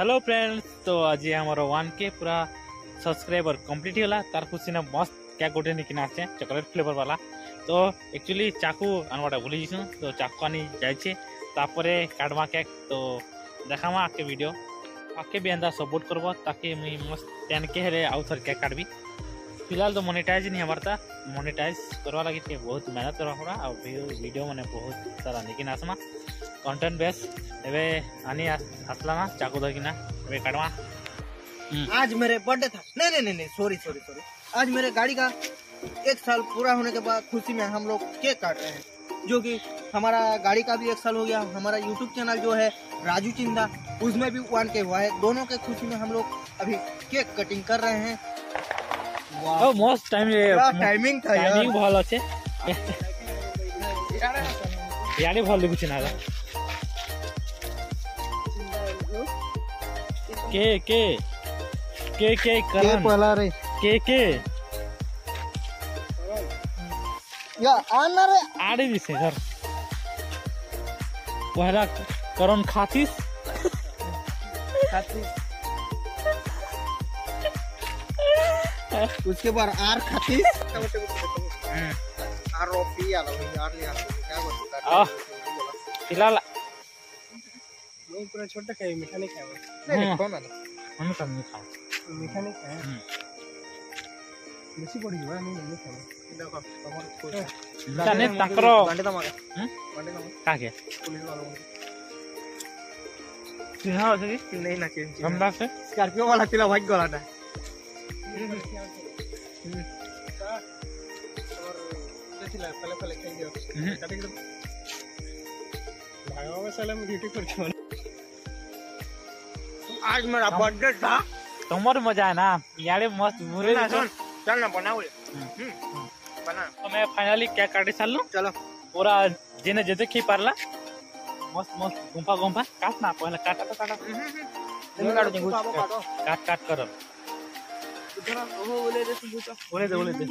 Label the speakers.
Speaker 1: Hello friends, तो आज हमारा 1K पूरा सब्सक्राइबर कंप्लीट होला। तार खुशी ने मस्त क्या गोटे निकिन आसे चॉकलेट फ्लेवर वाला। तो एक्चुअली चाकू अनवाटा भूली जीसु, तो चाकू आनी जाइए तापरे काटवा केक। तो देखामा आके वीडियो आके भी अंदर सपोर्ट करबो ताकि मुई मस्त 10K हेरे आउ थर केक काटबी। फिलहाल तो मोनेटाइज नहीं हमारता, मोनेटाइज करवा लगी थे बहुत मेहनत करवा पड़ा। और वीडियो मैंने बहुत सारा निकिन आसमा कंटेंट बेस एबे आनी आसला ना चाकू धकिना एबे काटवा।
Speaker 2: आज मेरे बर्थडे था। नहीं सॉरी आज मेरे गाड़ी का 1 साल पूरा होने के बाद खुशी में हम लोग केक काट रहे हैं, जो कि हमारा गाड़ी का भी 1 साल हो गया। हमारा यूट्यूब चैनल जो है राजू चिंदा, उसमें भी 1K हुआ है। दोनों के खुशी में हम लोग अभी केक कटिंग कर रहे हैं।
Speaker 1: वाह मस्त
Speaker 2: टाइमिंग था यार,
Speaker 1: टाइमिंग भल अच्छे यानी भल लिखुछ ना के करण
Speaker 2: पहला रे
Speaker 1: के
Speaker 2: या आना रे
Speaker 1: आड़े दिसे घर पहला करण खातिस
Speaker 2: उसके बाद आर खातिस आर रोपी यार क्या बोलता
Speaker 1: फिलहाल
Speaker 2: पूरा छोटा खाए, मीठा नहीं खाए। नहीं कौन आना
Speaker 1: हम सब नहीं खाओ
Speaker 2: मीठा नहीं खाए, बेसी पड़ी हुआ नहीं खाए। देखो तमर
Speaker 1: जाने ताकरो
Speaker 2: बांडे तमर
Speaker 1: काके
Speaker 2: पुलिस वालों
Speaker 1: चिन्हा होते कि
Speaker 2: नहीं ना के
Speaker 1: गंदा से
Speaker 2: स्कॉर्पियो वाला पिला भाग गला था। और देखिला पहले खेल दियो काटे के भागवा में साला में ड्यूटी कर। आज मेरा बर्थडे था,
Speaker 1: तुम्हारे मजा है ना यारे मस्त मुरे
Speaker 2: ना सुन चल ना बनाओ बना।
Speaker 1: तो मैं फाइनली केक काटे सालू
Speaker 2: चलो
Speaker 1: पूरा जेने जते खी पारला मस्त गुंफा काटना पहले काटा तो काटा काट कर
Speaker 2: इधर वो बोले दे तू बोले दे